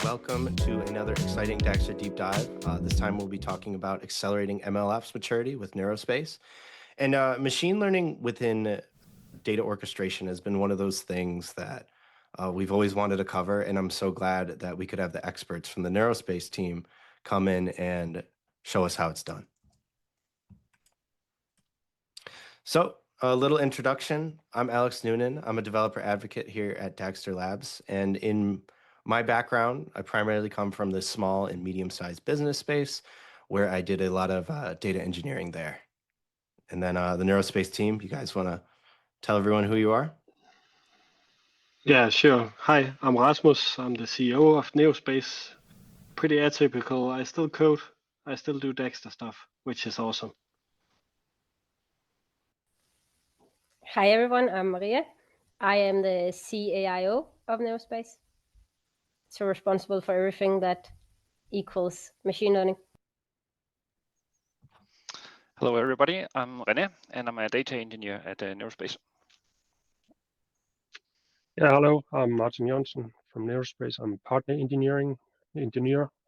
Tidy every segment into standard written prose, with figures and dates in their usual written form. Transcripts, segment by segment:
welcome to another exciting Dagster Deep Dive. This time we'll be talking about accelerating MLOps maturity with Neurospace. And machine learning within data orchestration has been one of those things that we've always wanted to cover, and I'm so glad that we could have the experts from the Neurospace team come in and show us how it's done. So, a little introduction. I'm Alex Noonan. I'm a developer advocate here at Dagster Labs, and in my background, I primarily come from the small and medium-sized business space, where I did a lot of data engineering there. And then the Neurospace team, you guys want to tell everyone who you are? Yeah, sure. Hi, I'm Rasmus. I'm the CEO of Neurospace. Pretty atypical. I still code. I still do Dagster stuff, which is awesome. Hi everyone, I'm Maria. I am the CAIO of Neurospace. So responsible for everything that equals machine learning. Hello everybody, I'm Rene and I'm a data engineer at Neurospace. Yeah, hello, I'm Martin Jonsson from Neurospace. I'm a partner engineer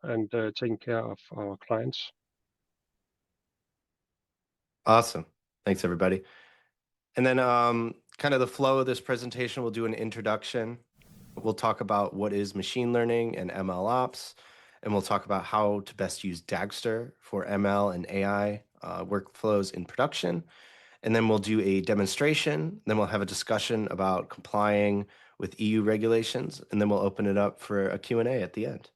and taking care of our clients. Awesome. Thanks, everybody. And then kind of the flow of this presentation, we'll do an introduction. We'll talk about what is machine learning and MLOps, and we'll talk about how to best use Dagster for ML and AI workflows in production. And then we'll do a demonstration. Then we'll have a discussion about complying with EU regulations, and then we'll open it up for a Q&A at the end.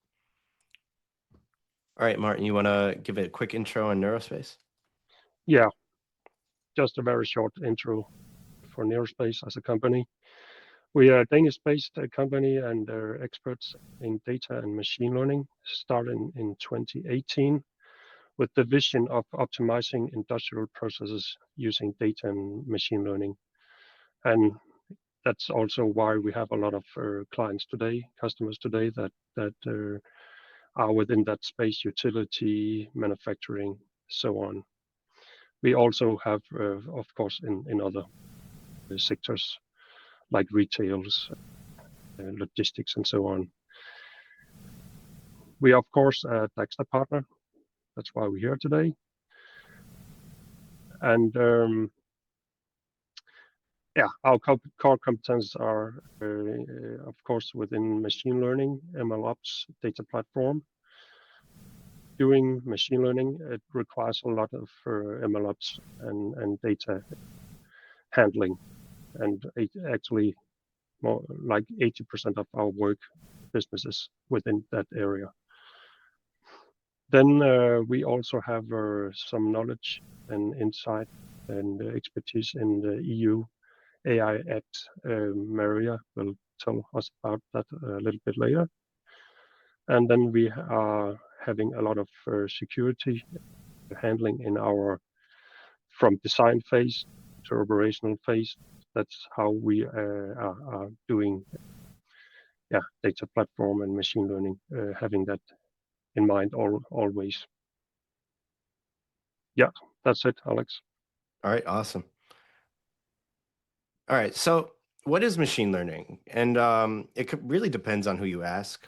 All right, Martin, you want to give a quick intro on Neurospace? Yeah, just a very short intro for Neurospace as a company. We are a Danish-based company and are experts in data and machine learning, starting in 2018 with the vision of optimizing industrial processes using data and machine learning. And that's also why we have a lot of clients today, customers today that are within that space, utility, manufacturing, so on. We also have, of course, in other sectors like retails, logistics, and so on. We are, of course, a Dagster partner. That's why we're here today. And yeah, our core competences are, of course, within machine learning, MLOps, data platform. Doing machine learning, it requires a lot of MLOps and data handling. And actually, more like 80% of our work businesses within that area. Then we also have some knowledge and insight and expertise in the EU AI Act. Maria will tell us about that a little bit later. And then we are having a lot of security handling in our from design phase to operational phase. That's how we are doing data platform and machine learning, having that in mind always. Yeah, that's it, Alex. All right, awesome. All right, so what is machine learning? And it really depends on who you ask.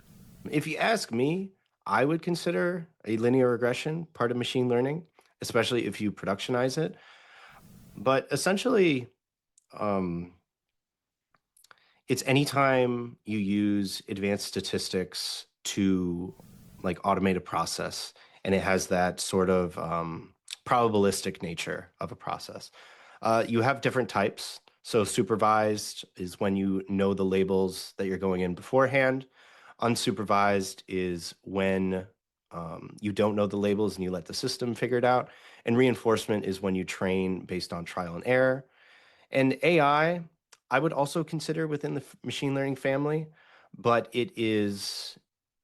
If you ask me, I would consider a linear regression part of machine learning, especially if you productionize it. But essentially, it's anytime you use advanced statistics to like automate a process, and it has that sort of probabilistic nature of a process. You have different types. So supervised is when you know the labels that you're going in beforehand. Unsupervised is when you don't know the labels and you let the system figure it out. And reinforcement is when you train based on trial and error. And AI, I would also consider within the machine learning family, but it is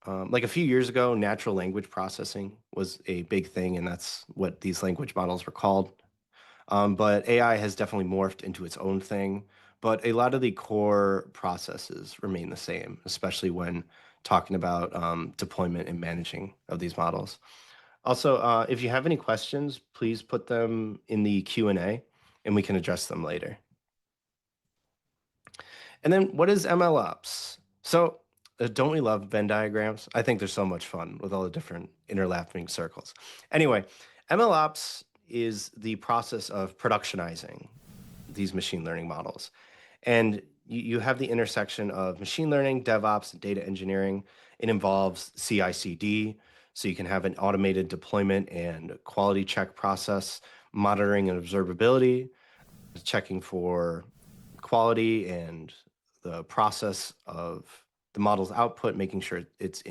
like a few years ago, natural language processing was a big thing, and that's what these language models were called. But AI has definitely morphed into its own thing, but a lot of the core processes remain the same, especially when talking about deployment and managing of these models. Also, if you have any questions, please put them in the Q&A and we can address them later. And then what is MLOps? So Don't we love Venn diagrams? I think they're so much fun with all the different interlapping circles. Anyway, MLOps is the process of productionizing these machine learning models. And you have the intersection of machine learning, DevOps, and data engineering. It involves CI/CD, so you can have an automated deployment and quality check process, monitoring and observability, checking for quality and the process of the model's output, making sure it's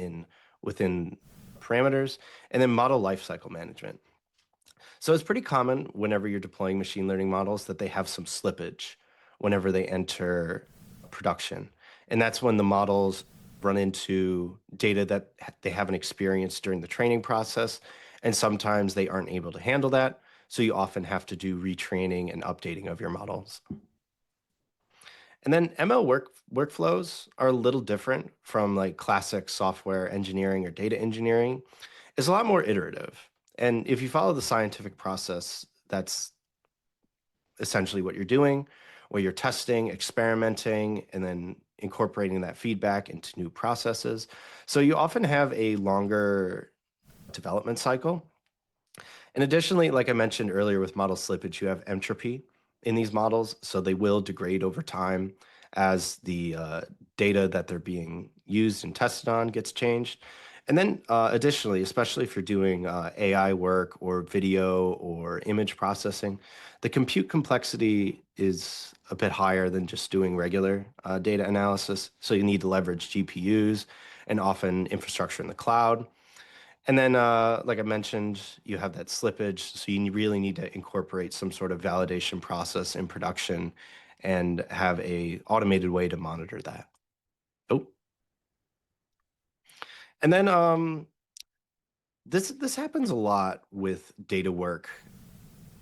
within parameters, and then model lifecycle management. So it's pretty common whenever you're deploying machine learning models that they have some slippage whenever they enter production. And that's when the models run into data that they haven't experienced during the training process. And sometimes they aren't able to handle that. So you often have to do retraining and updating of your models. And then ML workflows are a little different from like classic software engineering or data engineering. It's a lot more iterative. And if you follow the scientific process, that's essentially what you're doing, where you're testing, experimenting, and then incorporating that feedback into new processes. So you often have a longer development cycle. And additionally, like I mentioned earlier with model slippage, you have entropy in these models. So they will degrade over time as the data that they're being used and tested on gets changed. And then additionally, especially if you're doing AI work or video or image processing, the compute complexity is a bit higher than just doing regular data analysis. So you need to leverage GPUs and often infrastructure in the cloud. And then, like I mentioned, you have that slippage. So you really need to incorporate some sort of validation process in production and have a automated way to monitor that. Oh. And then this happens a lot with data work.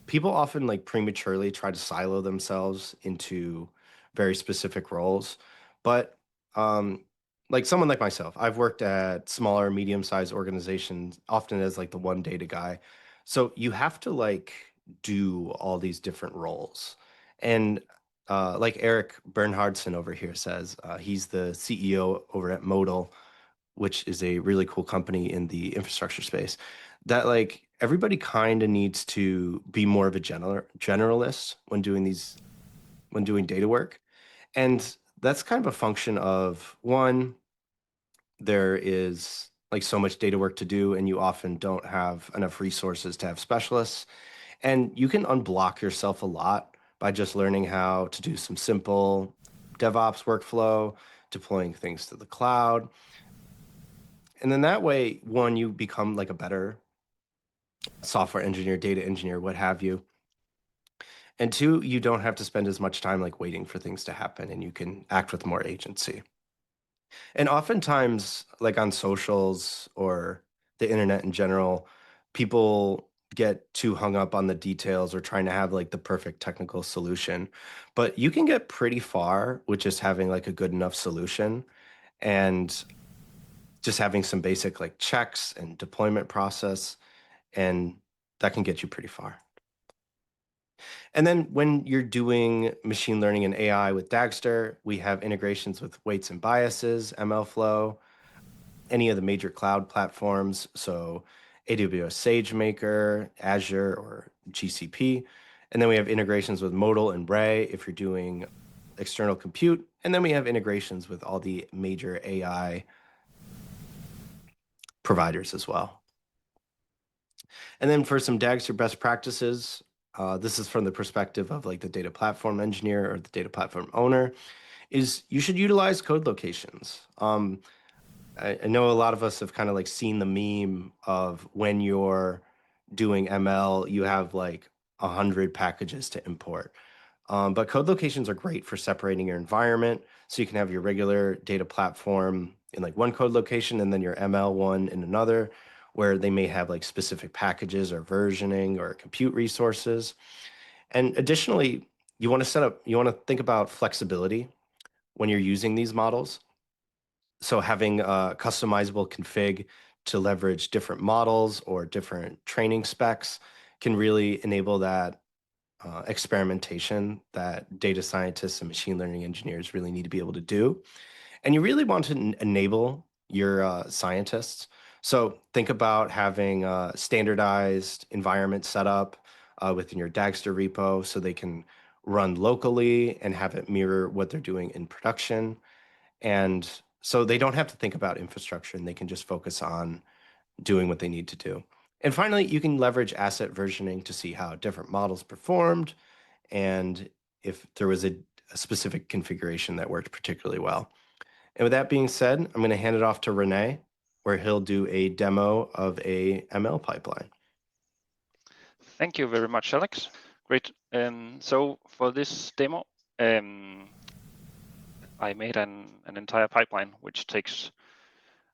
People often like prematurely try to silo themselves into very specific roles, but like someone like myself, I've worked at smaller, medium-sized organizations, often as like the one data guy. So you have to like do all these different roles. And like Eric Bernhardson over here says, he's the CEO over at Modal, which is a really cool company in the infrastructure space, that like everybody kind of needs to be more of a generalist when doing data work. And that's kind of a function of one, there is like so much data work to do, and you often don't have enough resources to have specialists. And you can unblock yourself a lot by just learning how to do some simple DevOps workflow, deploying things to the cloud. And then that way, one, you become like a better software engineer, data engineer, what have you. And two, you don't have to spend as much time like waiting for things to happen, and you can act with more agency. And oftentimes, like on socials or the internet in general, people get too hung up on the details or trying to have like the perfect technical solution. But you can get pretty far with just having like a good enough solution and just having some basic like checks and deployment process, and that can get you pretty far. And then when you're doing machine learning and AI with Dagster, we have integrations with weights and biases, MLflow, any of the major cloud platforms. So AWS SageMaker, Azure, or GCP. And then we have integrations with Modal and Ray if you're doing external compute. And then we have integrations with all the major AI providers as well. And then for some Dagster best practices, this is from the perspective of like the data platform engineer or the data platform owner, is you should utilize code locations. I know a lot of us have kind of like seen the meme of when you're doing ML, you have like 100 packages to import. But code locations are great for separating your environment. So you can have your regular data platform in like one code location and then your ML one in another, where they may have like specific packages or versioning or compute resources. And additionally, you want to think about flexibility when you're using these models. So having a customizable config to leverage different models or different training specs can really enable that experimentation that data scientists and machine learning engineers really need to be able to do. And you really want to enable your scientists. So think about having a standardized environment set up within your Dagster repo so they can run locally and have it mirror what they're doing in production. And so they don't have to think about infrastructure and they can just focus on doing what they need to do. And finally, you can leverage asset versioning to see how different models performed and if there was a specific configuration that worked particularly well. And with that being said, I'm going to hand it off to Rene, where he'll do a demo of a ML pipeline. Thank you very much, Alex. Great. So for this demo, I made an entire pipeline which takes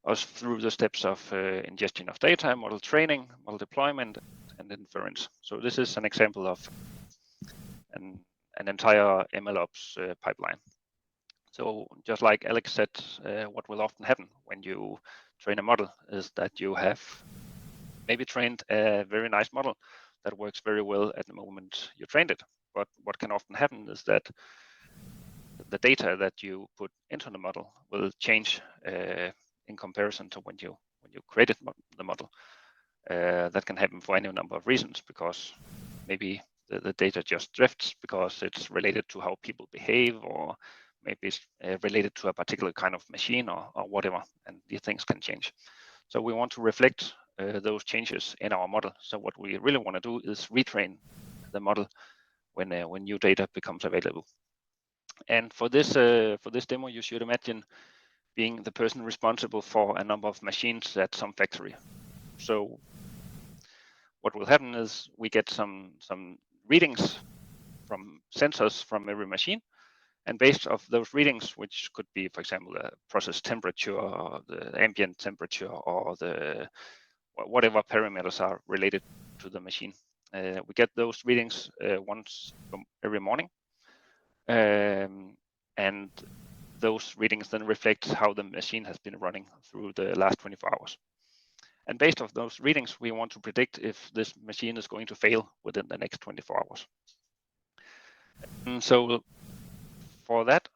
us through the steps of ingestion of data, model training, model deployment, and inference. So this is an example of an entire MLOps pipeline. So just like Alex said, what will often happen when you train a model is that you have maybe trained a very nice model that works very well at the moment you trained it. But what can often happen is that the data that you put into the model will change in comparison to when you created the model. That can happen for any number of reasons, because maybe the data just drifts because it's related to how people behave, or maybe it's related to a particular kind of machine or whatever, and these things can change. So we want to reflect those changes in our model. So what we really want to do is retrain the model when new data becomes available. And for this demo, you should imagine being the person responsible for a number of machines at some factory. So what will happen is we get some readings from sensors from every machine, and based off those readings, which could be, for example, the process temperature, or the ambient temperature, or the whatever parameters are related to the machine, we get those readings once every morning. And those readings then reflect how the machine has been running through the last 24 hours. And based off those readings, we want to predict if this machine is going to fail within the next 24 hours. And so for that,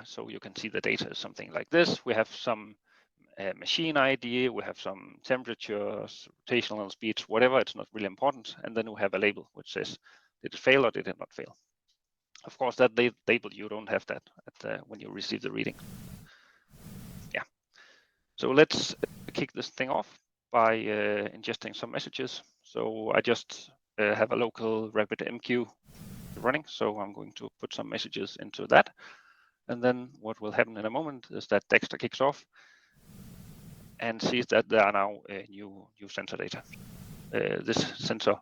so you can see the data is something like this. We have some machine ID, we have some temperatures, rotational speeds, whatever, it's not really important. And then we have a label which says, did it fail or did it not fail? Of course, that label, you don't have that when you receive the reading. Yeah. So let's kick this thing off by ingesting some messages. So I just have a local RabbitMQ running. So I'm going to put some messages into that. And then what will happen in a moment is that Dagster kicks off and sees that there are now new sensor data. This sensor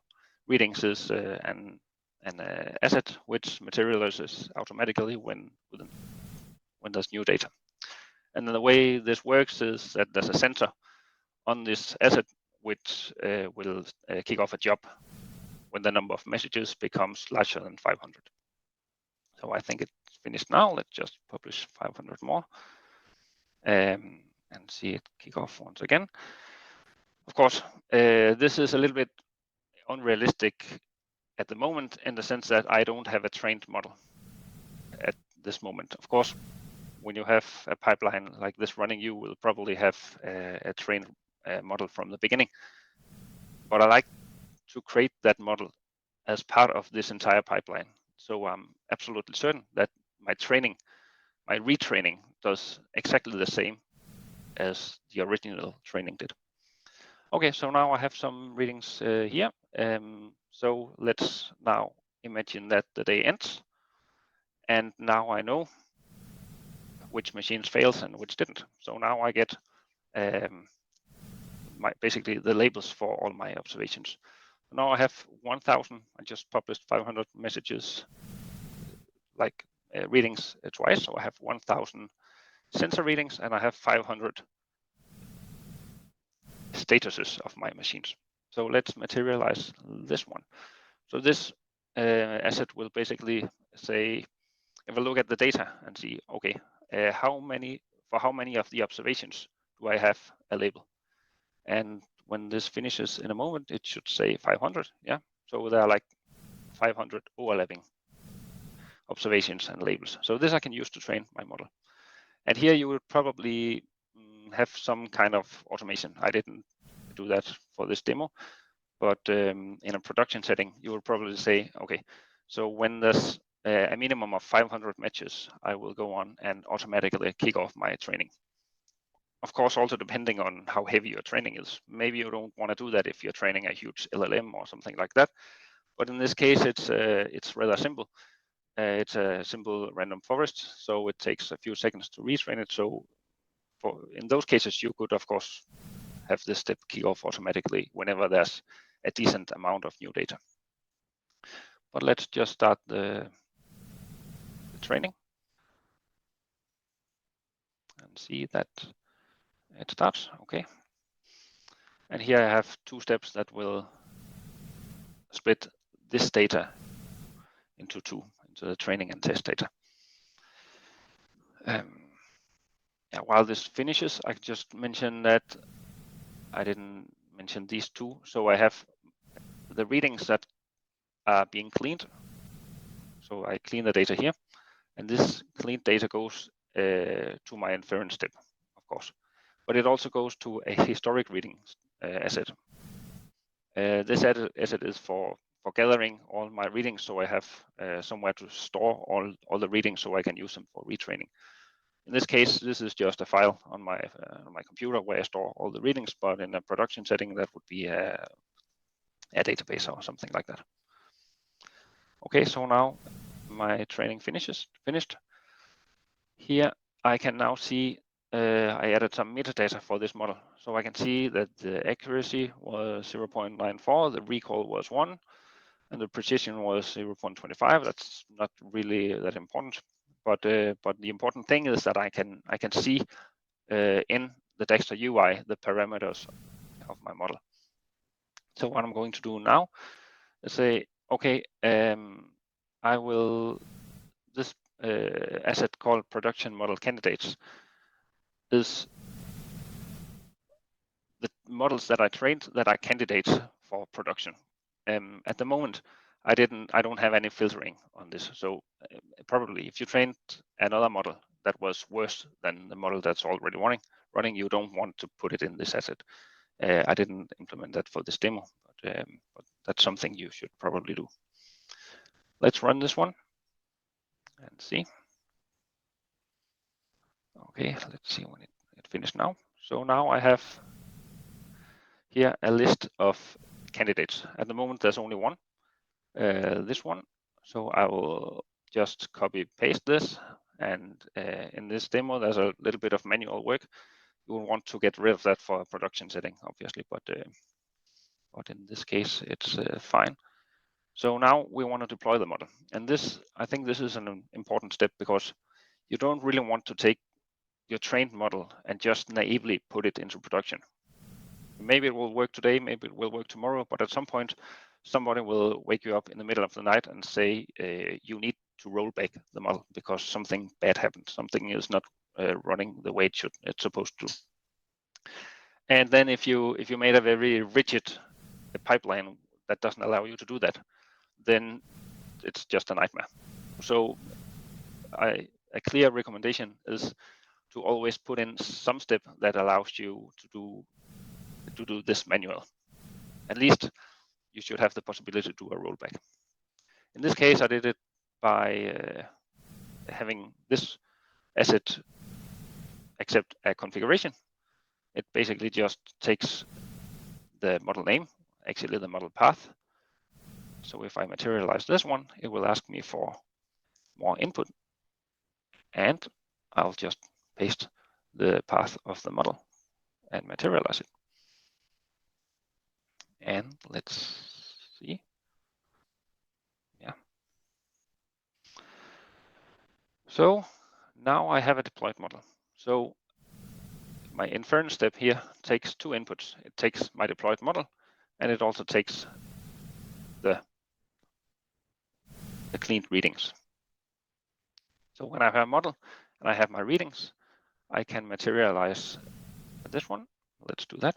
readings is an asset which materializes automatically when there's new data. And then the way this works is that there's a sensor on this asset which will kick off a job when the number of messages becomes larger than 500. So I think it's finished now. Let's just publish 500 more and see it kick off once again. Of course, this is a little bit unrealistic at the moment, in the sense that I don't have a trained model at this moment. Of course, when you have a pipeline like this running, you will probably have a trained model from the beginning. But I like to create that model as part of this entire pipeline. So I'm absolutely certain that my retraining does exactly the same as the original training did. Okay, so now I have some readings here. So let's now imagine that the day ends. And now I know which machines fails and which didn't. So now I get basically the labels for all my observations. Now I have 1,000. I just published 500 messages, like readings twice. So I have 1,000 sensor readings, and I have 500 statuses of my machines. So let's materialize this one. So this asset will basically say, if I look at the data and see, okay, how many of the observations do I have a label? And when this finishes in a moment, it should say 500. Yeah. So there are like 500 overlapping observations and labels. So this I can use to train my model. And here you would probably have some kind of automation. I didn't do that for this demo, but in a production setting, you will probably say, okay, so when there's a minimum of 500 matches, I will go on and automatically kick off my training. Of course, also depending on how heavy your training is. Maybe you don't want to do that if you're training a huge LLM or something like that. But in this case, it's rather simple. It's a simple random forest, so it takes a few seconds to retrain it. So in those cases, you could, of course, have this step kick off automatically whenever there's a decent amount of new data. But let's just start the training and see that it starts. Okay. And here I have two steps that will split this data into two, into the training and test data. Yeah, while this finishes, I just mention that I didn't mention these two. So I have the readings that are being cleaned. So I clean the data here, and this cleaned data goes to my inference step, of course. But it also goes to a historic reading asset. This asset is for gathering all my readings, so I have somewhere to store all the readings so I can use them for retraining. In this case, this is just a file on my computer where I store all the readings, but in a production setting, that would be a database or something like that. Okay, so now my training finished. Here I can now see I added some metadata for this model. So I can see that the accuracy was 0.94, the recall was 1, and the precision was 0.25. That's not really that important. But the important thing is that I can see in the Dagster UI the parameters of my model. So what I'm going to do now is say, okay, I will this asset called production model candidates is the models that I trained that are candidates for production. At the moment, I don't have any filtering on this. So probably if you trained another model that was worse than the model that's already running, you don't want to put it in this asset. I didn't implement that for this demo, but that's something you should probably do. Let's run this one and see. Okay, let's see when it finished now. So now I have here a list of candidates. At the moment, there's only one, this one. So I will just copy paste this. And in this demo, there's a little bit of manual work. You will want to get rid of that for a production setting, obviously, but in this case, it's fine. So now we want to deploy the model. And this, I think this is an important step because you don't really want to take your trained model and just naively put it into production. Maybe it will work today, maybe it will work tomorrow, but at some point, somebody will wake you up in the middle of the night and say, you need to roll back the model because something bad happened. Something is not running the way it's supposed to. And then if you made a very rigid pipeline that doesn't allow you to do that, then it's just a nightmare. So a clear recommendation is to always put in some step that allows you to do this manual. At least you should have the possibility to do a rollback. In this case, I did it by having this asset accept a configuration. It basically just takes the model name, actually the model path. So if I materialize this one, it will ask me for more input, and I'll just paste the path of the model and materialize it. And let's see. Yeah. So now I have a deployed model. So my inference step here takes two inputs. It takes my deployed model, and it also takes the cleaned readings. So when I have a model and I have my readings, I can materialize this one. Let's do that.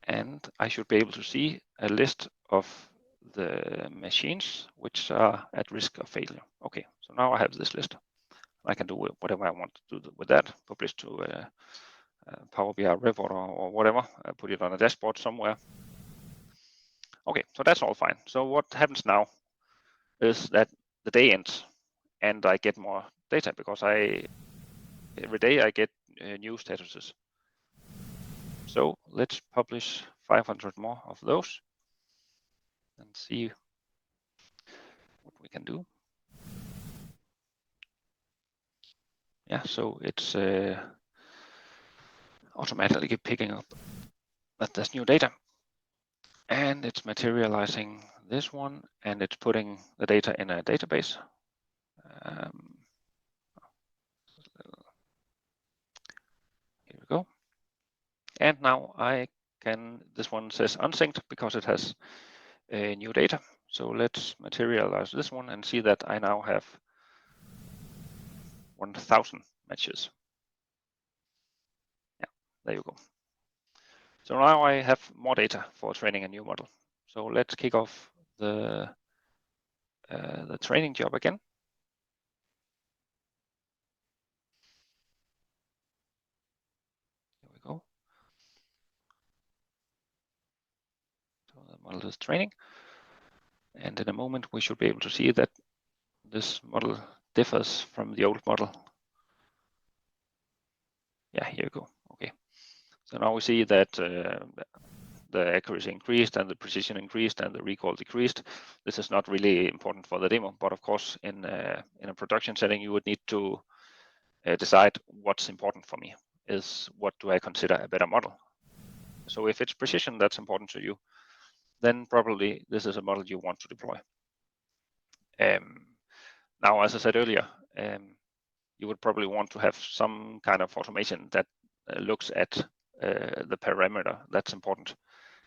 And I should be able to see a list of the machines which are at risk of failure. Okay, so now I have this list. I can do whatever I want to do with that, publish to Power BI report or whatever, put it on a dashboard somewhere. Okay, so that's all fine. So what happens now is that the day ends and I get more data because every day I get new statuses. So let's publish 500 more of those and see what we can do. Yeah, so it's automatically picking up that there's new data, and it's materializing this one, and it's putting the data in a database. Here we go. And now I can, this one says unsynced because it has new data. So let's materialize this one and see that I now have 1,000 matches. Yeah, there you go. So now I have more data for training a new model. So let's kick off the training job again. Here we go. So the model is training. And in a moment, we should be able to see that this model differs from the old model. Yeah, here you go. Okay. So now we see that the accuracy increased and the precision increased and the recall decreased. This is not really important for the demo, but of course, in a production setting, you would need to decide what's important for me. Is what do I consider a better model? So if it's precision that's important to you, then probably this is a model you want to deploy. Now, as I said earlier, you would probably want to have some kind of automation that looks at the parameter that's important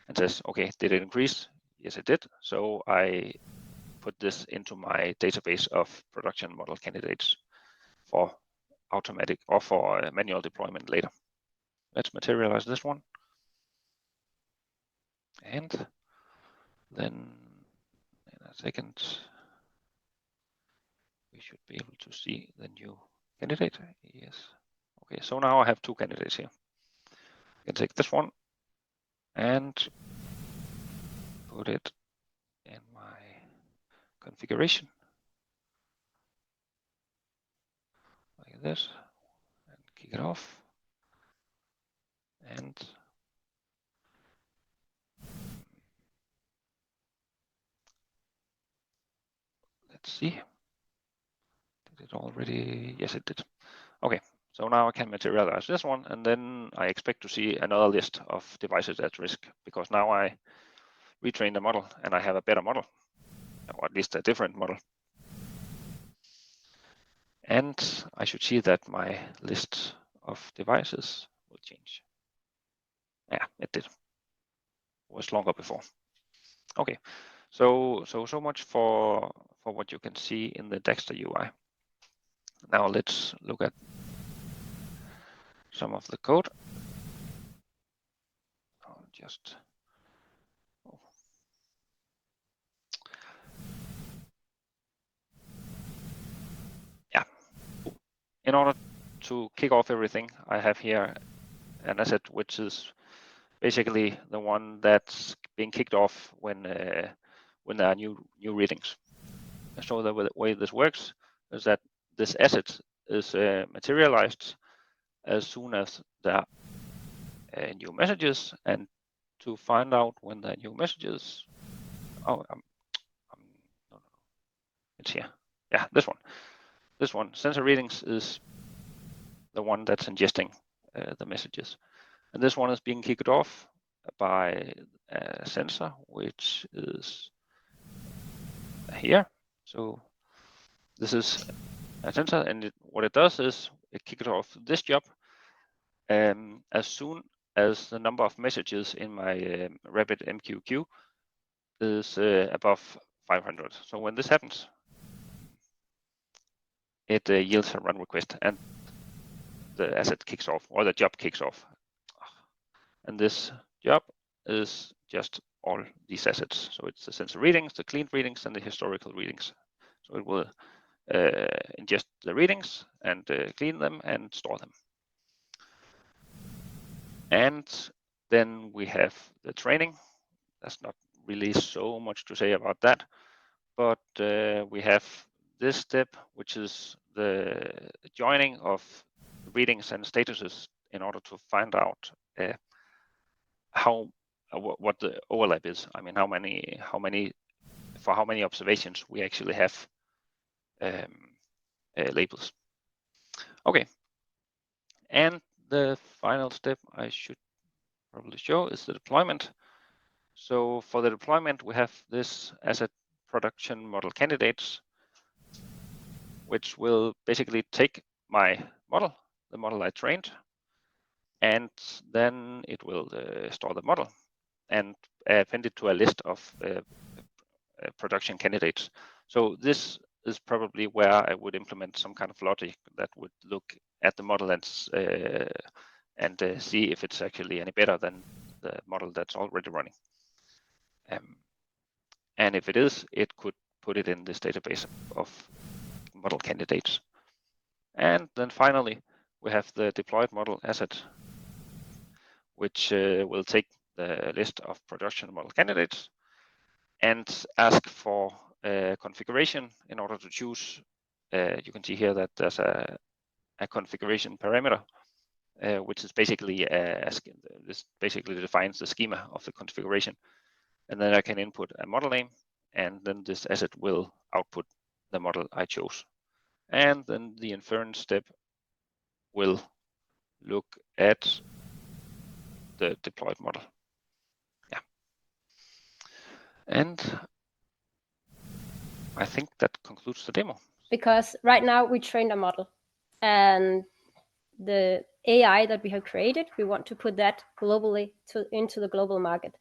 and says, okay, did it increase? Yes, it did. So I put this into my database of production model candidates for automatic or for manual deployment later. Let's materialize this one. And then in a second, we should be able to see the new candidate. Yes. Okay, so now I have two candidates here. I can take this one and put it in my configuration like this and kick it off. And let's see. Did it already? Yes, it did. Okay, so now I can materialize this one, and then I expect to see another list of devices at risk because now I retrain the model and I have a better model, or at least a different model. And I should see that my list of devices will change. Yeah, it did. It was longer before. Okay, so much for what you can see in the Dagster UI. Now let's look at some of the code. I'll just in order to kick off everything, I have here an asset which is basically the one that's being kicked off when there are new readings. So the way this works is that this asset is materialized as soon as there are new messages, and to find out when there are new messages, no, it's here. Yeah, this one. This one, sensor readings, is the one that's ingesting the messages. And this one is being kicked off by a sensor, which is here. So this is a sensor, and what it does is it kicks off this job as soon as the number of messages in my Rapid MQQ is above 500. So when this happens, it yields a run request, and the asset kicks off, or the job kicks off. And this job is just all these assets. So it's the sensor readings, the cleaned readings, and the historical readings. So it will ingest the readings and clean them and store them. And then we have the training. There's not really so much to say about that, but we have this step, which is the joining of readings and statuses in order to find out what the overlap is. I mean, how many observations we actually have labels. Okay, and the final step I should probably show is the deployment. So for the deployment, we have this asset production model candidates, which will basically take my model, the model I trained, and then it will store the model and append it to a list of production candidates. So this is probably where I would implement some kind of logic that would look at the model and see if it's actually any better than the model that's already running. And if it is, it could put it in this database of model candidates. And then finally, we have the deployed model asset, which will take the list of production model candidates and ask for a configuration in order to choose. You can see here that there's a configuration parameter, which is basically this basically defines the schema of the configuration. And then I can input a model name, and then this asset will output the model I chose. And then the inference step will look at the deployed model. Yeah. And I think that concludes the demo. Because right now we trained a model, and the AI that we have created, we want to put that globally into the global market.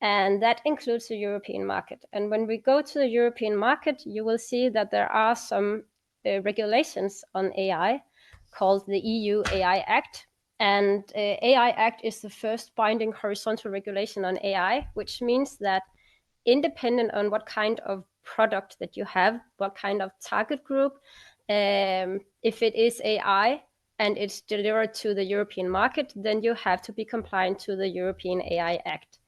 And that includes the European market. And when we go to the European market, you will see that there are some regulations on AI called the EU AI Act. And AI Act is the first binding horizontal regulation on AI, which means that independent on what kind of product that you have, what kind of target group, if it is AI and it's delivered to the European market, then you have to be compliant to the European AI Act.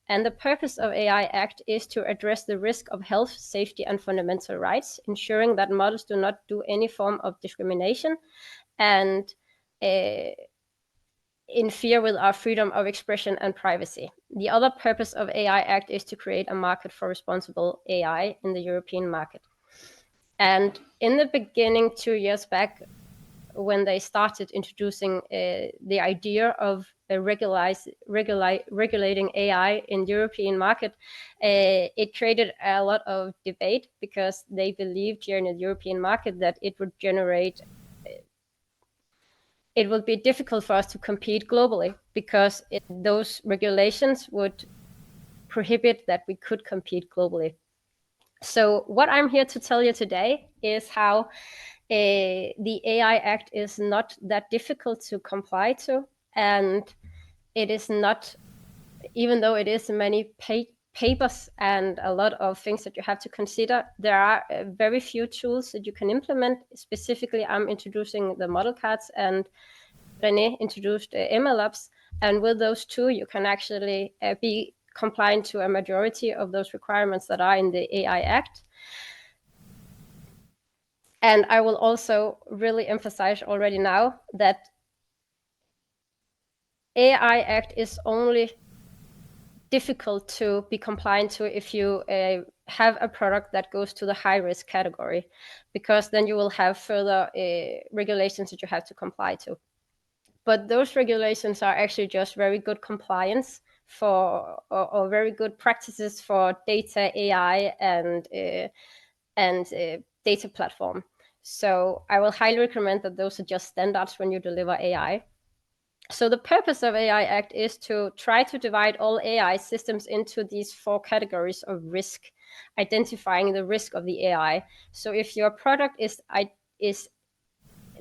And the purpose of AI Act is to address the risk of health, safety, and fundamental rights, ensuring that models do not do any form of discrimination and interfere with our freedom of expression and privacy. The other purpose of AI Act is to create a market for responsible AI in the European market. And in the beginning, 2 years back, when they started introducing the idea of regulating AI in European market, it created a lot of debate because they believed here in the European market that it would generate, it would be difficult for us to compete globally because those regulations would prohibit that we could compete globally. So what I'm here to tell you today is how the AI Act is not that difficult to comply to, and it is not, even though it is many papers and a lot of things that you have to consider, there are very few tools that you can implement. Specifically, I'm introducing the model cards, and Rene introduced MLOps, and with those two, you can actually be compliant to a majority of those requirements that are in the AI Act. And I will also really emphasize already now that AI Act is only difficult to be compliant to if you have a product that goes to the high risk category, because then you will have further regulations that you have to comply to. But those regulations are actually just very good compliance for, or very good practices for data AI and data platform. So I will highly recommend that those are just standards when you deliver AI. So the purpose of AI Act is to try to divide all AI systems into these 4 categories of risk, identifying the risk of the AI. So if your product is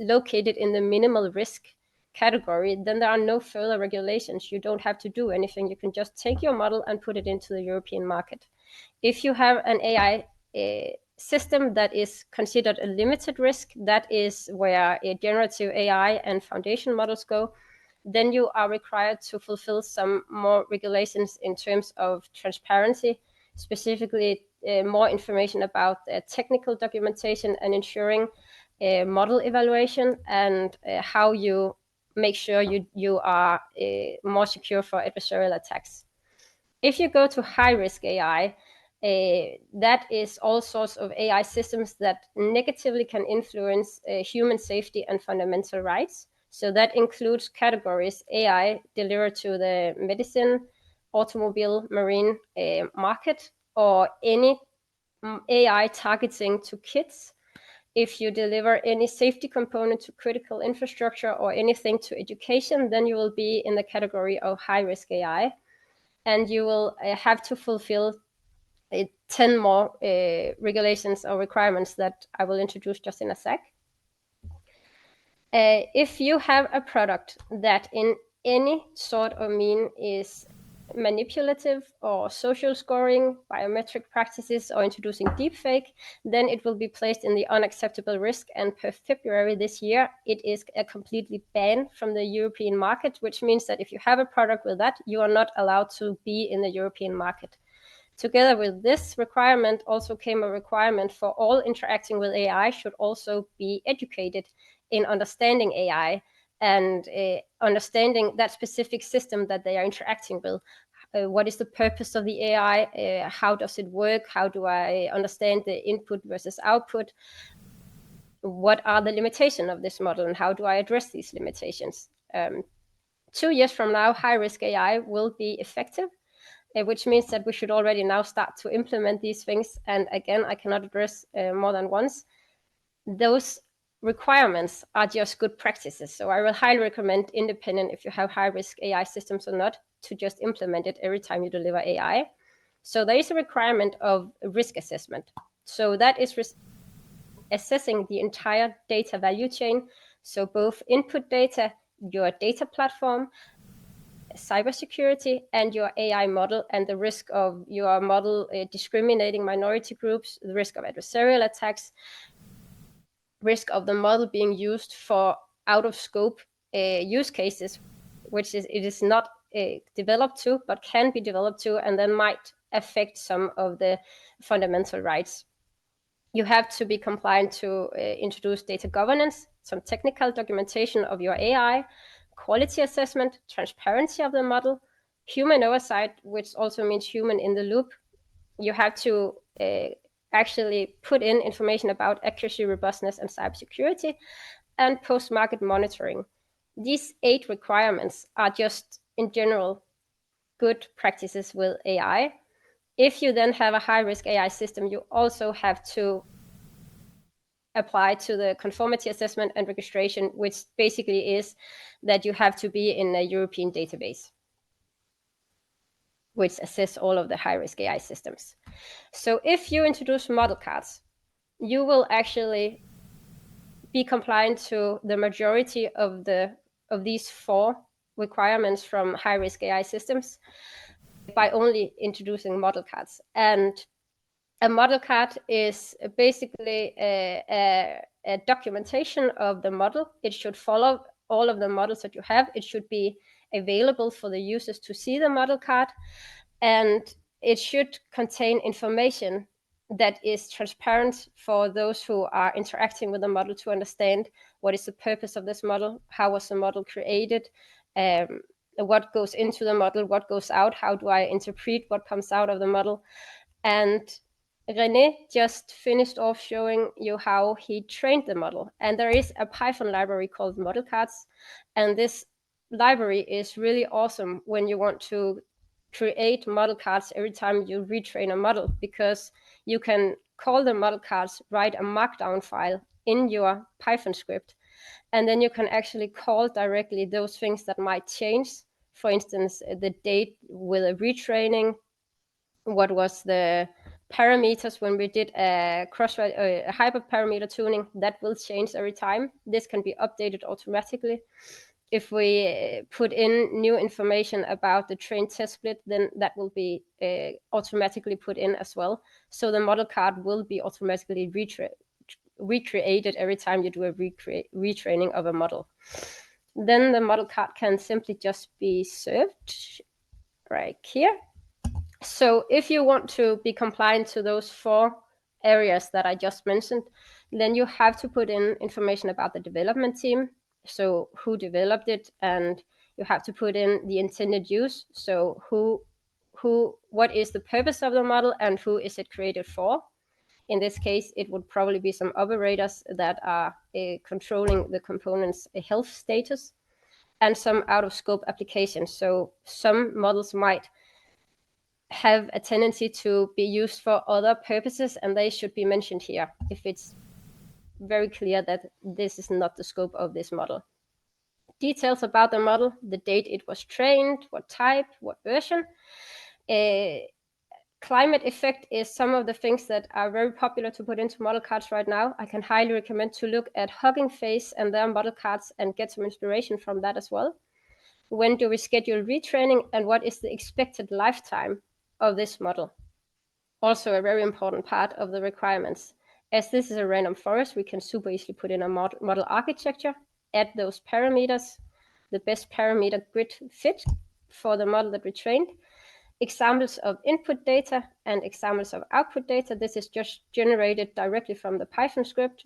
located in the minimal risk category, then there are no further regulations. You don't have to do anything. You can just take your model and put it into the European market. If you have an AI system that is considered a limited risk, that is where generative AI and foundation models go, then you are required to fulfill some more regulations in terms of transparency, specifically more information about technical documentation and ensuring model evaluation, and how you make sure you are more secure for adversarial attacks. If you go to high-risk AI, that is all sorts of AI systems that negatively can influence human safety and fundamental rights. So that includes categories AI delivered to the medicine, automobile, marine market, or any AI targeting to kids. If you deliver any safety component to critical infrastructure or anything to education, then you will be in the category of high-risk AI. And you will have to fulfill 10 more regulations or requirements that I will introduce just in a sec. If you have a product that in any sort of mean is manipulative or social scoring, biometric practices, or introducing deepfake, then it will be placed in the unacceptable risk. And per February this year, it is a completely banned from the European market, which means that if you have a product with that, you are not allowed to be in the European market. Together with this requirement also came a requirement for all interacting with AI should also be educated in understanding AI and understanding that specific system that they are interacting with. What is the purpose of the AI? How does it work? How do I understand the input versus output? What are the limitations of this model, and how do I address these limitations? 2 years from now, high-risk AI will be effective, which means that we should already now start to implement these things. And again, I cannot address more than once. Those requirements are just good practices. So I will highly recommend, independent if you have high-risk AI systems or not, to just implement it every time you deliver AI. So there is a requirement of risk assessment. So that is assessing the entire data value chain. So both input data, your data platform, cybersecurity, and your AI model, and the risk of your model discriminating minority groups, the risk of adversarial attacks, risk of the model being used for out of scope use cases, which it is not developed to, but can be developed to, and then might affect some of the fundamental rights. You have to be compliant to introduce data governance, some technical documentation of your AI, quality assessment, transparency of the model, human oversight, which also means human in the loop. You have to actually put in information about accuracy, robustness, and cybersecurity, and post-market monitoring. These 8 requirements are just, in general, good practices with AI. If you then have a high-risk AI system, you also have to apply to the conformity assessment and registration, which basically is that you have to be in a European database, which assess all of the high-risk AI systems. So if you introduce model cards, you will actually be compliant to the majority of these 4 requirements from high-risk AI systems by only introducing model cards. And a model card is basically a documentation of the model. It should follow all of the models that you have. It should be available for the users to see the model card, and it should contain information that is transparent for those who are interacting with the model to understand what is the purpose of this model, how was the model created, what goes into the model, what goes out, how do I interpret what comes out of the model. And Rene just finished off showing you how he trained the model. And there is a Python library called Model Cards. And this library is really awesome when you want to create model cards every time you retrain a model, because you can call the model cards, write a markdown file in your Python script, and then you can actually call directly those things that might change. For instance, the date with a retraining, what was the parameters when we did a hyperparameter tuning, that will change every time. This can be updated automatically. if we put in new information about the train test split, then that will be automatically put in as well. So the model card will be automatically recreated every time you do a retraining of a model. Then the model card can simply just be served right here. So if you want to be compliant to those 4 areas that I just mentioned, then you have to put in information about the development team, so who developed it, and you have to put in the intended use, so what is the purpose of the model and who is it created for. In this case, it would probably be some operators that are controlling the component's health status, and some out-of-scope applications. So some models might have a tendency to be used for other purposes, and they should be mentioned here if it's very clear that this is not the scope of this model. Details about the model, the date it was trained, what type, what version. Climate effect is some of the things that are very popular to put into model cards right now. I can highly recommend to look at Hugging Face and their model cards and get some inspiration from that as well. When do we schedule retraining, and what is the expected lifetime of this model? Also a very important part of the requirements. As this is a random forest, we can super easily put in a model architecture, add those parameters, the best parameter grid fit for the model that we trained, examples of input data and examples of output data. This is just generated directly from the Python script.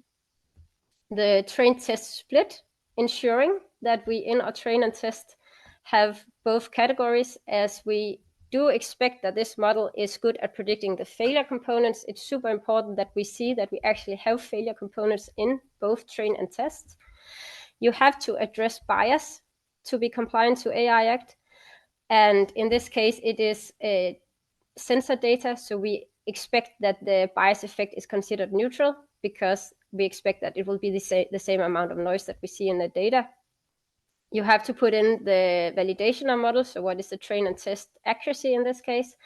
The train test split, ensuring that we in our train and test have both categories, as we do expect that this model is good at predicting the failure components. It's super important that we see that we actually have failure components in both train and test. You have to address bias to be compliant to AI Act. And in this case, it is sensor data. So we expect that the bias effect is considered neutral, because we expect that it will be the same amount of noise that we see in the data. You have to put in the validation of models. So what is the train and test accuracy in this case?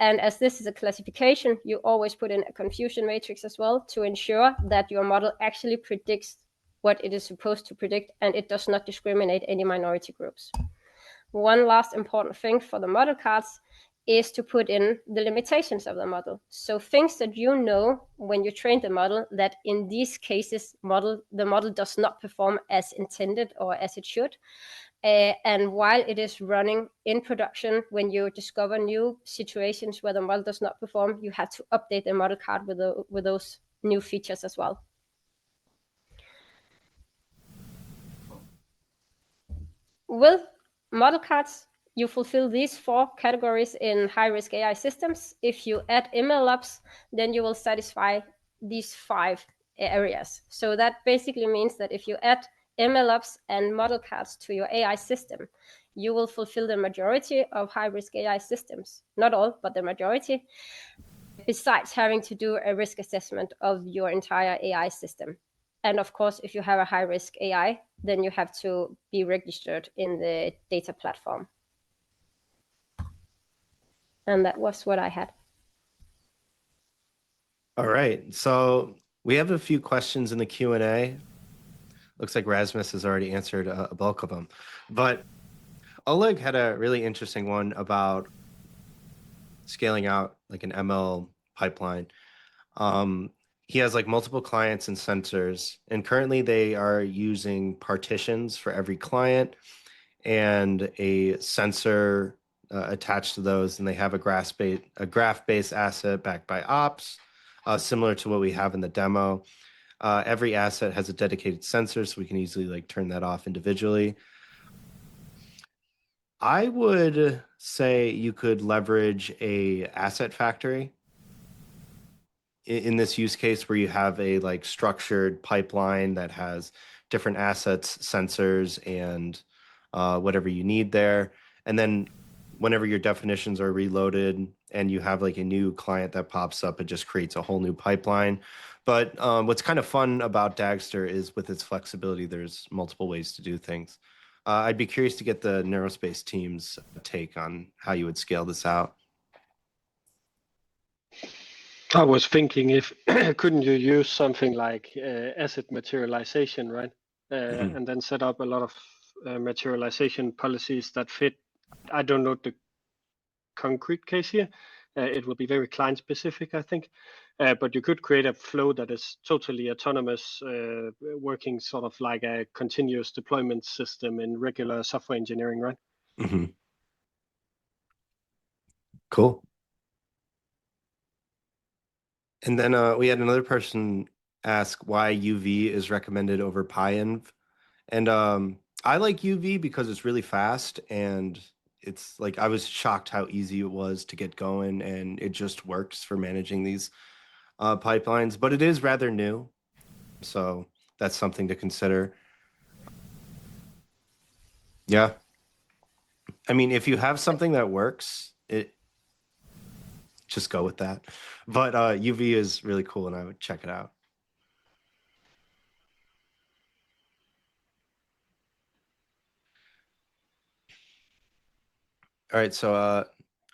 And as this is a classification, you always put in a confusion matrix as well to ensure that your model actually predicts what it is supposed to predict, and it does not discriminate any minority groups. One last important thing for the model cards is to put in the limitations of the model. So things that you know when you train the model, that in these cases the model does not perform as intended or as it should. And while it is running in production, when you discover new situations where the model does not perform, you have to update the model card with those new features as well. With model cards, you fulfill these 4 categories in high-risk AI systems. If you add MLOps, then you will satisfy these 5 areas. So that basically means that if you add MLOps and model cards to your AI system, you will fulfill the majority of high-risk AI systems. Not all, but the majority, besides having to do a risk assessment of your entire AI system. And of course, if you have a high-risk AI, then you have to be registered in the data platform. And that was what I had. All right. So we have a few questions in the Q&A. Looks like Rasmus has already answered a bulk of them. But Oleg had a really interesting one about scaling out like an ML pipeline. He has like multiple clients and sensors, and currently they are using partitions for every client and a sensor attached to those, and they have a graph-based asset backed by ops, similar to what we have in the demo. Every asset has a dedicated sensor, so we can easily like turn that off individually. I would say you could leverage a asset factory in this use case, where you have a like structured pipeline that has different assets, sensors, and whatever you need there. And then whenever your definitions are reloaded and you have like a new client that pops up, it just creates a whole new pipeline. But what's kind of fun about Dagster is with its flexibility, there's multiple ways to do things. I'd be curious to get the Neurospace team's take on how you would scale this out. I was thinking, if couldn't you use something like asset materialization, right? And then set up a lot of materialization policies that fit. I don't know the concrete case here. It will be very client specific, I think. But you could create a flow that is totally autonomous, working sort of like a continuous deployment system in regular software engineering, right? Mm-hmm. Cool. And then we had another person ask why UV is recommended over PyEnv. And I like UV because it's really fast, and it's like I was shocked how easy it was to get going, and it just works for managing these pipelines. But it is rather new, so that's something to consider. Yeah. I mean, if you have something that works, just go with that. But UV is really cool, and I would check it out. All right, so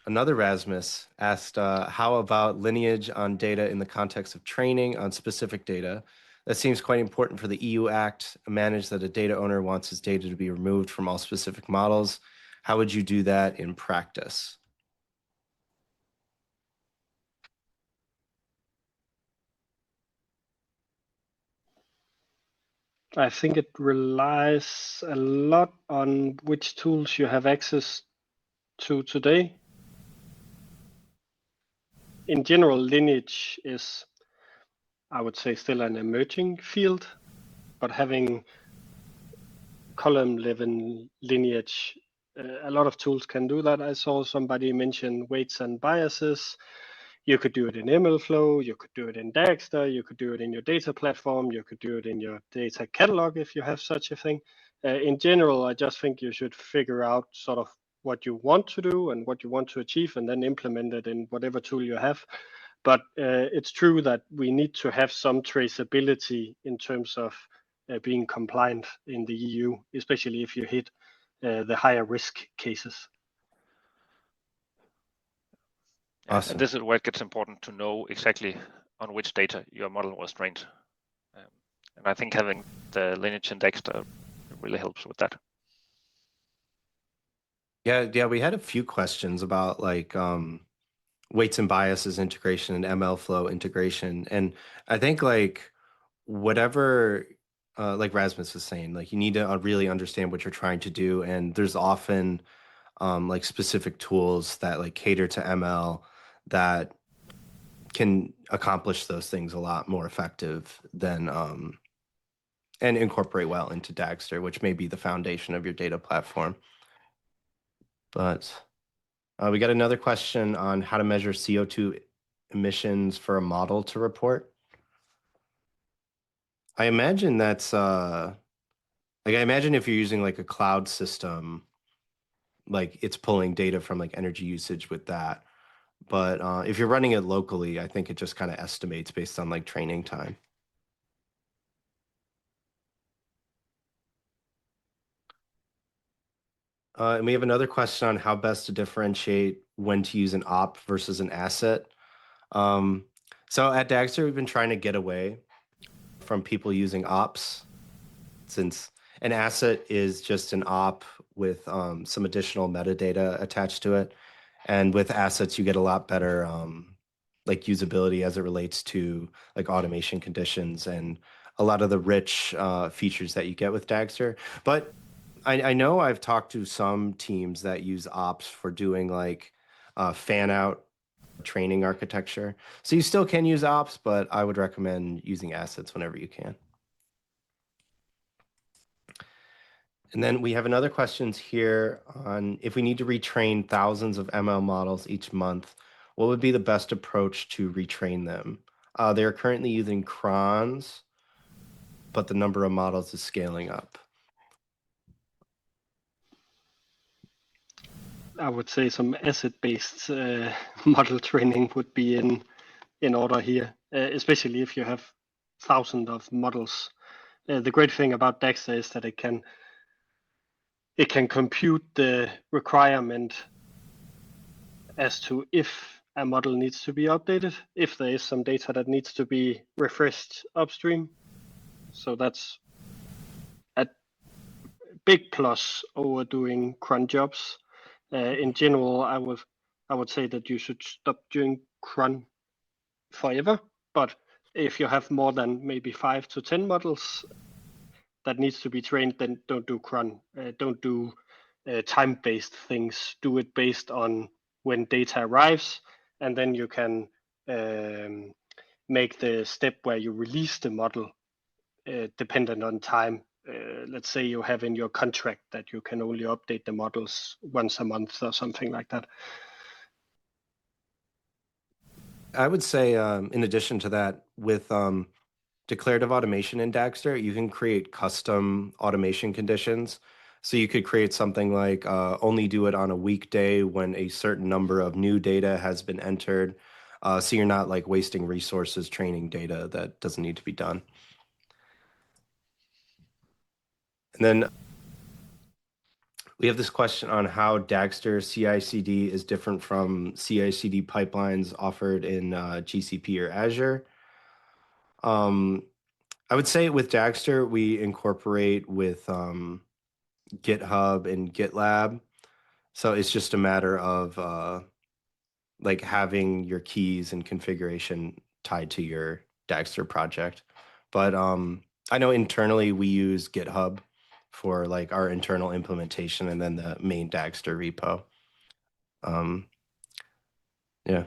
another Rasmus asked, how about lineage on data in the context of training on specific data? That seems quite important for the EU Act, manage that a data owner wants his data to be removed from all specific models. How would you do that in practice? I think it relies a lot on which tools you have access to today. In general, lineage is, I would say, still an emerging field, but having column level lineage, a lot of tools can do that. I saw somebody mention weights and biases. You could do it in MLflow, you could do it in Dagster, you could do it in your data platform, you could do it in your data catalog if you have such a thing. In general, I just think you should figure out sort of what you want to do and what you want to achieve, and then implement it in whatever tool you have. But it's true that we need to have some traceability in terms of being compliant in the EU, especially if you hit the higher risk cases. Awesome. And this is where it gets important to know exactly on which data your model was trained. And I think having the lineage in Dagster really helps with that. Yeah, we had a few questions about like weights and biases integration and MLflow integration. And I think like whatever, like Rasmus was saying, like you need to really understand what you're trying to do. And there's often like specific tools that like cater to ML that can accomplish those things a lot more effective than and incorporate well into Dagster, which may be the foundation of your data platform. But we got another question on how to measure CO2 emissions for a model to report. I imagine that's like I imagine if you're using like a cloud system, like it's pulling data from like energy usage with that. But if you're running it locally, I think it just kind of estimates based on like training time. And we have another question on how best to differentiate when to use an op versus an asset. So at Dagster, we've been trying to get away from people using ops, since an asset is just an op with some additional metadata attached to it. And with assets, you get a lot better like usability as it relates to like automation conditions and a lot of the rich features that you get with Dagster. But I know I've talked to some teams that use ops for doing like fan out training architecture. So you still can use ops, but I would recommend using assets whenever you can. And then we have another questions here on if we need to retrain thousands of ML models each month, what would be the best approach to retrain them? They are currently using crons, but the number of models is scaling up. I would say some asset-based model training would be in order here, especially if you have thousands of models. The great thing about Dagster is that it can compute the requirement as to if a model needs to be updated, if there is some data that needs to be refreshed upstream. So that's a big plus over doing cron jobs. In general, I would say that you should stop doing cron forever. But if you have more than maybe 5 to 10 models that needs to be trained, then don't do cron. Don't do time-based things. Do it based on when data arrives, and then you can make the step where you release the model dependent on time. Let's say you have in your contract that you can only update the models once a month or something like that. I would say, in addition to that, with declarative automation in Dagster, you can create custom automation conditions. So you could create something like only do it on a weekday when a certain number of new data has been entered. So you're not like wasting resources training data that doesn't need to be done. And then we have this question on how Dagster CI/CD is different from CI/CD pipelines offered in GCP or Azure. I would say with Dagster, we incorporate with GitHub and GitLab. So it's just a matter of like having your keys and configuration tied to your Dagster project. But I know internally we use GitHub for like our internal implementation and then the main Dagster repo. Yeah.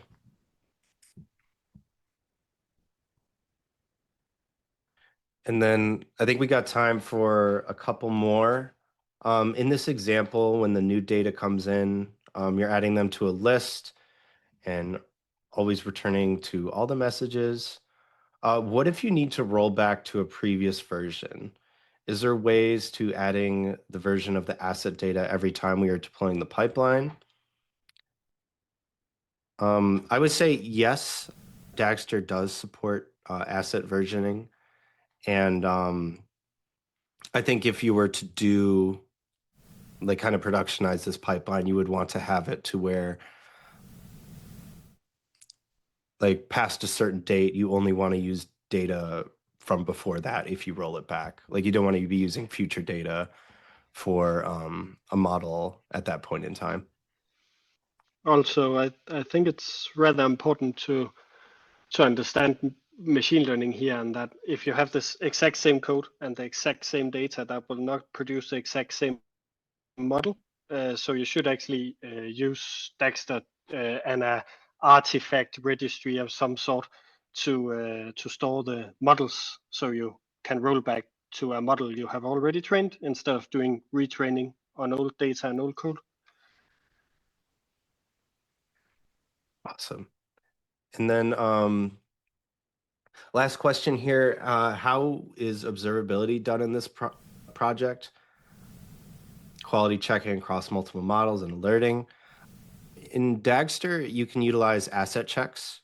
And then I think we got time for a couple more. In this example, when the new data comes in, you're adding them to a list and always returning to all the messages. What if you need to roll back to a previous version? Is there ways to adding the version of the asset data every time we are deploying the pipeline? I would say yes, Dagster does support asset versioning. And I think if you were to do like kind of productionize this pipeline, you would want to have it to where like past a certain date, you only want to use data from before that if you roll it back. Like you don't want to be using future data for a model at that point in time. Also, I think it's rather important to understand machine learning here, and that if you have this exact same code and the exact same data, that will not produce the exact same model. So you should actually use Dagster and a artifact registry of some sort to store the models, so you can roll back to a model you have already trained instead of doing retraining on old data and old code. Awesome. And then last question here, how is observability done in this project? Quality checking across multiple models and alerting. In Dagster, you can utilize asset checks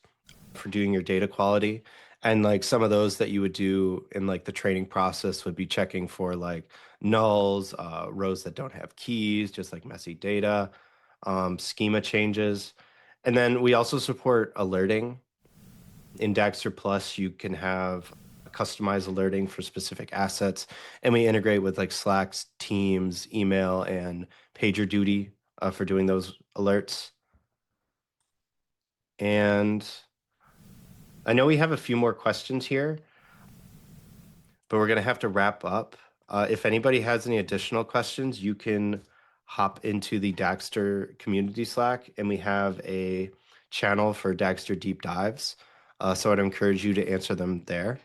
for doing your data quality. And like some of those that you would do in like the training process would be checking for like nulls, rows that don't have keys, just like messy data, schema changes. And then we also support alerting. In Dagster Plus, you can have customized alerting for specific assets. And we integrate with like Slack, Teams, email, and PagerDuty for doing those alerts. And I know we have a few more questions here, but we're going to have to wrap up. If anybody has any additional questions, you can hop into the Dagster community Slack, and we have a channel for Dagster deep dives. So I'd encourage you to answer them there.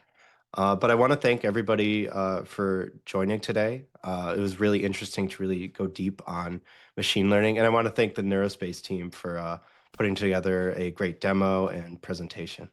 But I want to thank everybody for joining today. It was really interesting to really go deep on machine learning. And I want to thank the Neurospace team for putting together a great demo and presentation.